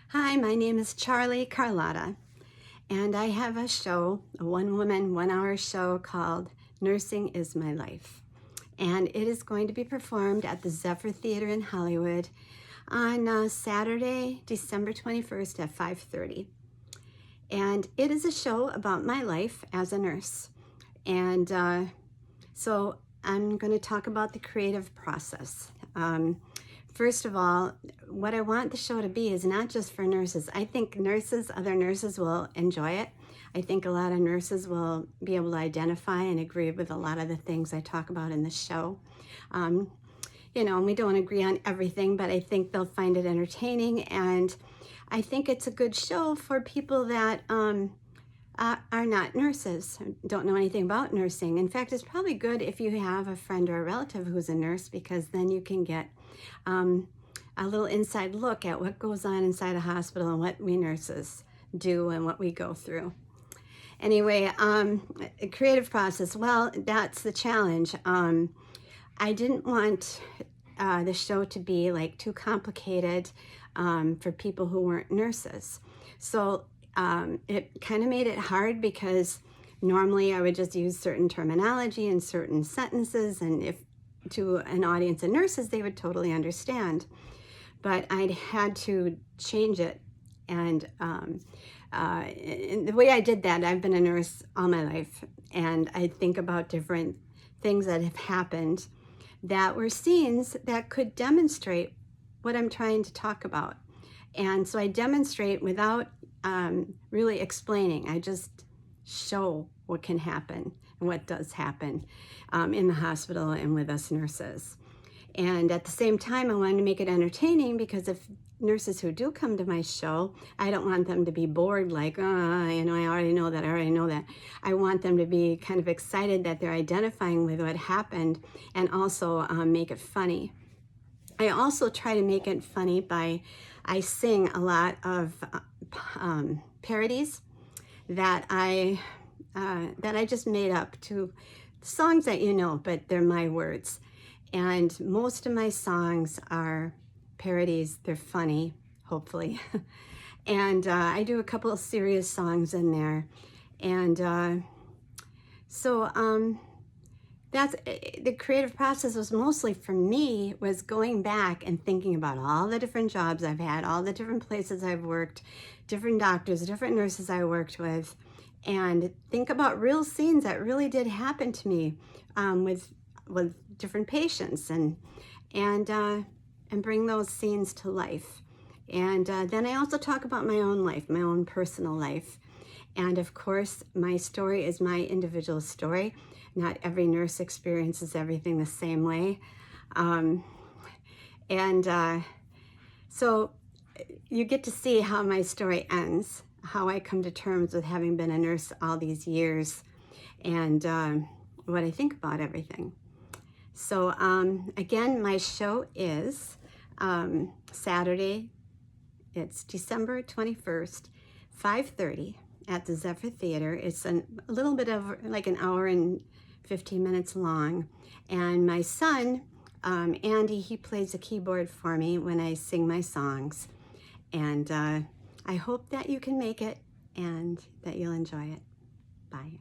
Hi, my name is Charley Karlotta, and I have a show, a one-woman, one-hour show called Nursing is My Life. And it is going to be performed at the Zephyr Theater in Hollywood on Saturday, December 21st at 5:30. And it is a show about my life as a nurse. And so I'm going to talk about the creative process. First of all, what I want the show to be is not just for nurses. I think other nurses will enjoy it. I think a lot of nurses will be able to identify and agree with a lot of the things I talk about in the show. We don't agree on everything, but I think they'll find it entertaining, and I think it's a good show for people that are not nurses, don't know anything about nursing. In fact, it's probably good if you have a friend or a relative who's a nurse, because then you can get a little inside look at what goes on inside a hospital and what we nurses do and what we go through. Anyway, a creative process, well, that's the challenge. I didn't want the show to be like too complicated for people who weren't nurses. So it kind of made it hard, because normally I would just use certain terminology and certain sentences, and if to an audience of nurses, they would totally understand. But I'd had to change it, and the way I did that, I've been a nurse all my life, and I think about different things that have happened that were scenes that could demonstrate what I'm trying to talk about. And so I demonstrate without really explaining. I just show what can happen and what does happen in the hospital and with us nurses. And at the same time, I wanted to make it entertaining, because if nurses who do come to my show, I don't want them to be bored, like, I already know that. I want them to be kind of excited that they're identifying with what happened, and also make it funny. I also try to make it funny by, I sing a lot of parodies that I just made up to songs that you know, but they're my words. And most of my songs are parodies. They're funny, hopefully. And I do a couple of serious songs in there. And that's the creative process. Was mostly for me, was going back and thinking about all the different jobs I've had, all the different places I've worked, different doctors, different nurses I worked with, and think about real scenes that really did happen to me with different patients, and bring those scenes to life. And then I also talk about my own life, my own personal life. And of course, my story is my individual story. Not every nurse experiences everything the same way. So you get to see how my story ends, how I come to terms with having been a nurse all these years, and what I think about everything. So again, my show is Saturday. It's December 21st, 5:30 at the Zephyr Theater. It's a little bit of like an hour and 15 minutes long. And my son, Andy, he plays the keyboard for me when I sing my songs. And I hope that you can make it and that you'll enjoy it. Bye.